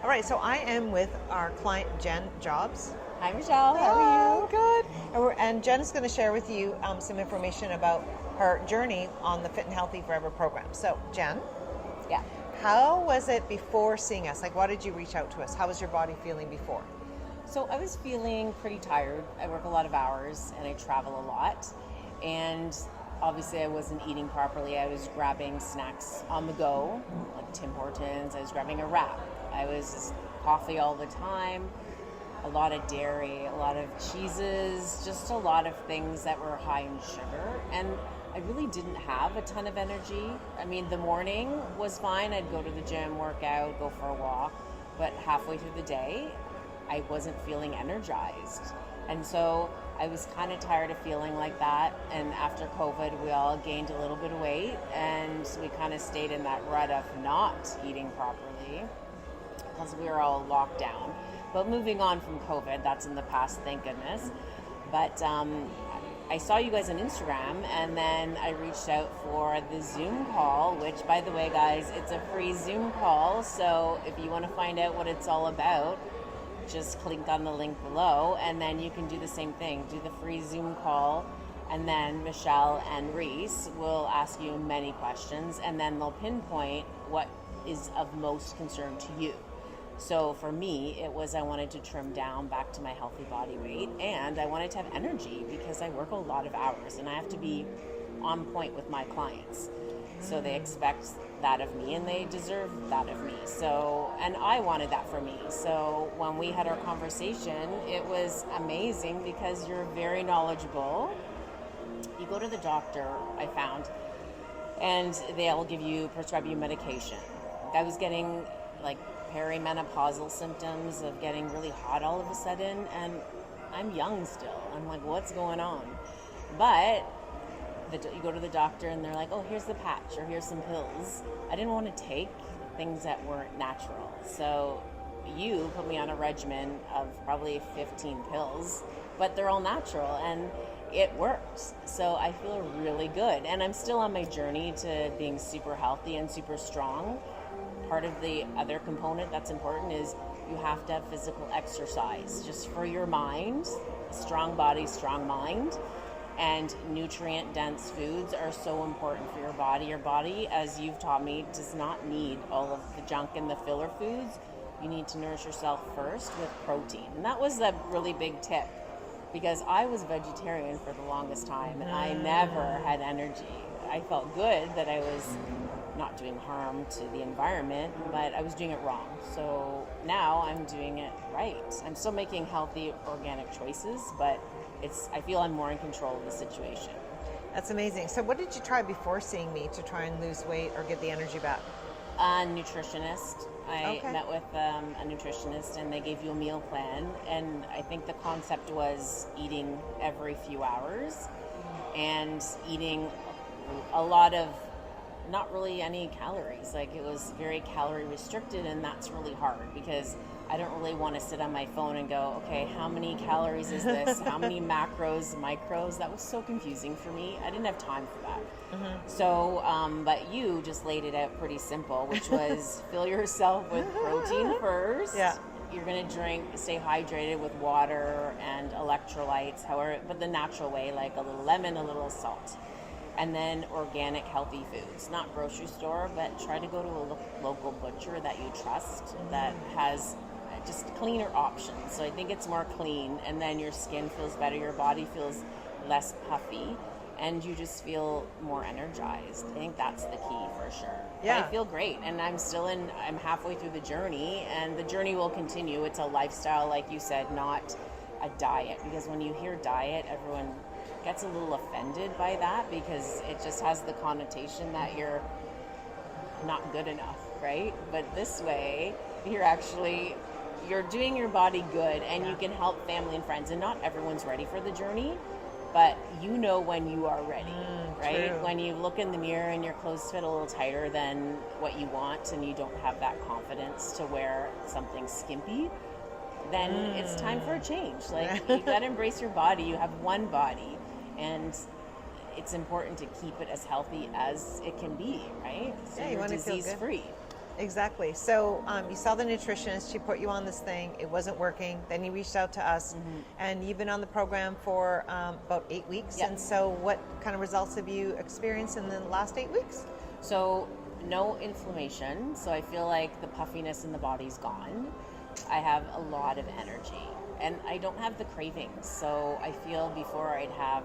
All right, so I am with our client Jen Jobs. Hi, Michelle. How are you? Good. And Jen is going to share with you some information about her journey on the Fit and Healthy Forever program. So, Jen, Yeah. how was it before seeing us? Like, why did you reach out to us? How was your body feeling before? So I was feeling pretty tired. I work a lot of hours and I travel a lot. And obviously I wasn't eating properly. I was grabbing snacks on the go, like Tim Hortons. I was grabbing a wrap. I was just coffee all the time, a lot of dairy, a lot of cheeses, just a lot of things that were high in sugar. And I really didn't have a ton of energy. I mean, the morning was fine. I'd go to the gym, work out, go for a walk. But halfway through the day, I wasn't feeling energized. And so I was kind of tired of feeling like that. And after COVID, we all gained a little bit of weight and we kind of stayed in that rut of not eating properly because we were all locked down. But moving on from COVID, that's in the past, thank goodness. But I saw you guys on Instagram, and then I reached out for the Zoom call, which, by the way, guys, it's a free Zoom call. So if you want to find out what it's all about, just click on the link below, and then you can do the same thing. Do the free Zoom call, and then Michelle and Reese will ask you many questions, and then they'll pinpoint what is of most concern to you. So for me, it was I wanted to trim down back to my healthy body weight, and I wanted to have energy because I work a lot of hours and I have to be on point with my clients. So they expect that of me and they deserve that of me. So, and I wanted that for me. So when we had our conversation, it was amazing because you're very knowledgeable. You go to the doctor, I found, and they'll prescribe you medication. I was getting like perimenopausal symptoms of getting really hot all of a sudden, and I'm young still. I'm like, what's going on? But you go to the doctor and they're like, oh, here's the patch or here's some pills. I didn't want to take things that weren't natural. So you put me on a regimen of probably 15 pills, but they're all natural and it works. So I feel really good. And I'm still on my journey to being super healthy and super strong. Part of the other component that's important is you have to have physical exercise just for your mind. Strong body, strong mind. And nutrient-dense foods are so important for your body. Your body, as you've taught me, does not need all of the junk and the filler foods. You need to nourish yourself first with protein. And that was a really big tip because I was vegetarian for the longest time and I never had energy. I felt good that I was not doing harm to the environment, but I was doing it wrong. So now I'm doing it right. I'm still making healthy, organic choices, but I feel I'm more in control of the situation. That's amazing. So what did you try before seeing me to try and lose weight or get the energy back? A nutritionist. I met with a nutritionist and they gave you a meal plan. And I think the concept was eating every few hours and eating a lot of not really any calories. Like it was very calorie restricted, and that's really hard because I don't really want to sit on my phone and go, okay, how many calories is this? How many macros, micros? That was so confusing for me. I didn't have time for that. Mm-hmm. So, but you just laid it out pretty simple, which was fill yourself with protein first. Yeah. You're going to stay hydrated with water and electrolytes, however, but the natural way, like a little lemon, a little salt. And then organic, healthy foods, not grocery store, but try to go to a local butcher that you trust that has just cleaner options. So I think it's more clean, and then your skin feels better, your body feels less puffy, and you just feel more energized. I think that's the key for sure. Yeah. I feel great, and I'm halfway through the journey, and the journey will continue. It's a lifestyle, like you said, not a diet, because when you hear diet, everyone gets a little offended by that because it just has the connotation that you're not good enough, right? But this way, you're doing your body good, and you can help family and friends. And not everyone's ready for the journey, but you know when you are ready, right? True. When you look in the mirror and your clothes fit a little tighter than what you want and you don't have that confidence to wear something skimpy, then it's time for a change. Like, you got to embrace your body. You have one body, and it's important to keep it as healthy as it can be, right? So Yeah, you you're want to feel good. disease-free. Exactly. So you saw the nutritionist, she put you on this thing, it wasn't working, then you reached out to us, and you've been on the program for about 8 weeks. Yep. And so what kind of results have you experienced in the last 8 weeks? So no inflammation, so I feel like the puffiness in the body's gone. I have a lot of energy, and I don't have the cravings. So I feel before I'd have,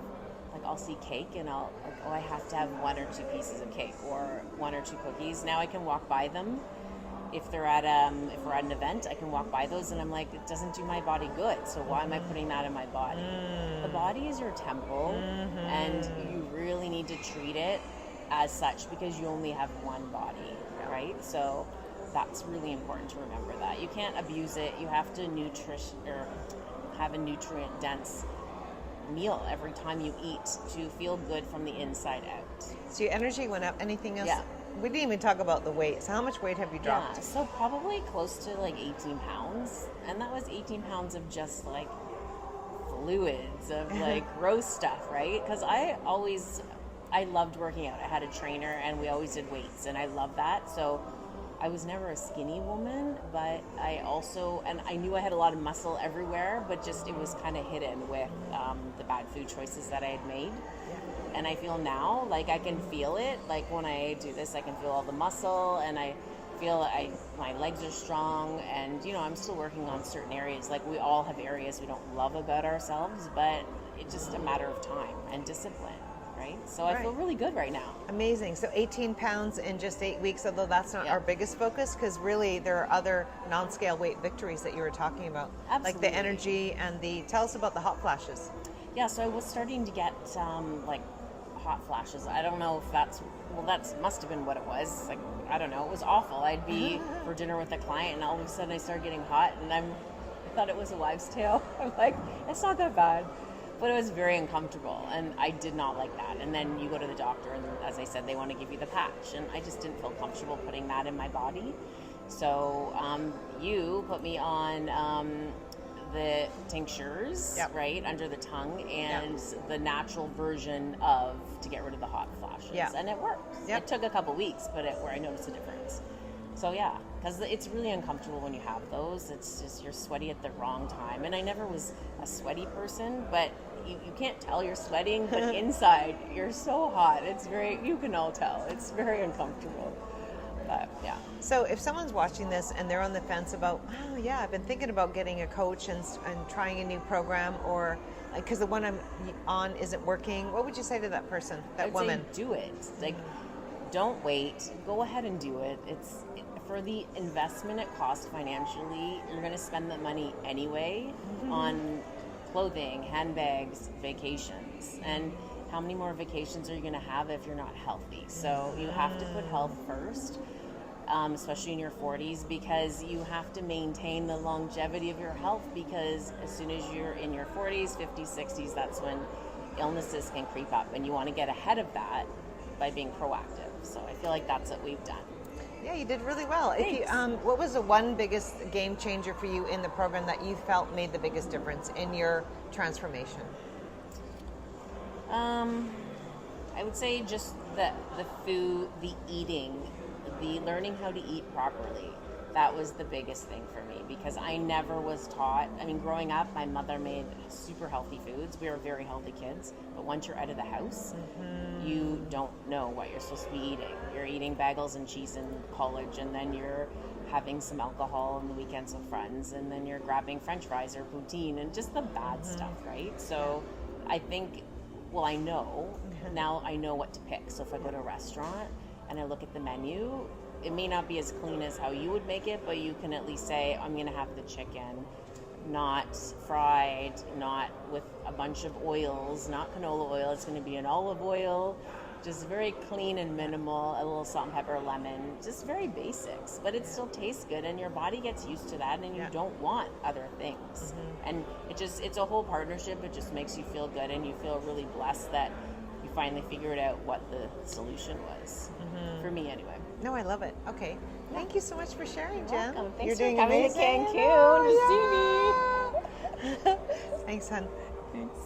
like, I'll see cake and I'll like, oh, I have to have 1 or 2 pieces of cake or 1 or 2 cookies. Now I can walk by them. If we're at an event, I can walk by those and I'm like, it doesn't do my body good. So why am I putting that in my body? The body is your temple, and you really need to treat it as such because you only have one body, right? So that's really important to remember that. You can't abuse it. You have to have a nutrient dense meal every time you eat to feel good from the inside out. So your energy went up. Anything else? Yeah. We didn't even talk about the weight. So how much weight have you dropped? Yeah, so probably close to like 18 pounds. And that was 18 pounds of just like fluids, of like gross stuff, right? Because I loved working out. I had a trainer and we always did weights, and I love that. So I was never a skinny woman, but I knew I had a lot of muscle everywhere, but just it was kind of hidden with the bad food choices that I had made. And I feel now, like I can feel it, like when I do this, I can feel all the muscle, and I feel my legs are strong, and I'm still working on certain areas. Like we all have areas we don't love about ourselves, but it's just a matter of time and discipline. Right? So I feel really good right now. Amazing. So 18 pounds in just 8 weeks, although that's not our biggest focus, because really there are other non-scale weight victories that you were talking about. Absolutely. Like the energy and tell us about the hot flashes. Yeah, so I was starting to get like hot flashes. I don't know if that must have been what it was. Like, I don't know. It was awful. I'd be for dinner with a client and all of a sudden I started getting hot, and I thought it was a wives' tale. I'm like, it's not that bad. But it was very uncomfortable, and I did not like that. And then you go to the doctor, and as I said, they want to give you the patch, and I just didn't feel comfortable putting that in my body. So you put me on the tinctures, right, under the tongue, and the natural version to get rid of the hot flashes. And it works. It took a couple weeks, but where I noticed a difference. So yeah, because it's really uncomfortable when you have those. It's just you're sweaty at the wrong time. And I never was a sweaty person, but you can't tell you're sweating, but inside you're so hot. You can all tell. It's very uncomfortable. But yeah. So if someone's watching this and they're on the fence about, oh yeah, I've been thinking about getting a coach and trying a new program, or because the one I'm on isn't working, what would you say to that person, that woman? Say do it. Like, don't wait. Go ahead and do it. For the investment it costs financially, you're going to spend the money anyway on clothing, handbags, vacations. And how many more vacations are you going to have if you're not healthy? So you have to put health first, especially in your 40s, because you have to maintain the longevity of your health, because as soon as you're in your 40s, 50s, 60s, that's when illnesses can creep up. And you want to get ahead of that by being proactive. So I feel like that's what we've done. Yeah, you did really well. Thanks. What was the one biggest game changer for you in the program that you felt made the biggest difference in your transformation? I would say just the food, the eating, the learning how to eat properly. That was the biggest thing for me, because I never was taught. I mean, growing up, my mother made super healthy foods. We were very healthy kids. But once you're out of the house, you don't know what you're supposed to be eating. You're eating bagels and cheese in college, and then you're having some alcohol on the weekends with friends, and then you're grabbing French fries or poutine and just the bad stuff, right? So I think, I know. Now I know what to pick. So if I go to a restaurant and I look at the menu, it may not be as clean as how you would make it, but you can at least say, I'm going to have the chicken, not fried, not with a bunch of oils, not canola oil. It's going to be an olive oil, just very clean and minimal, a little salt and pepper, lemon, just very basics. But it still tastes good, and your body gets used to that, and you don't want other things. And it's a whole partnership. It just makes you feel good, and you feel really blessed that you finally figured out what the solution was. For me, anyway. No, I love it. Okay. Thank you so much for sharing, You're Jen. welcome. You're Thanks doing for coming amazing. to Cancun to see me. Thanks, hon. Thanks.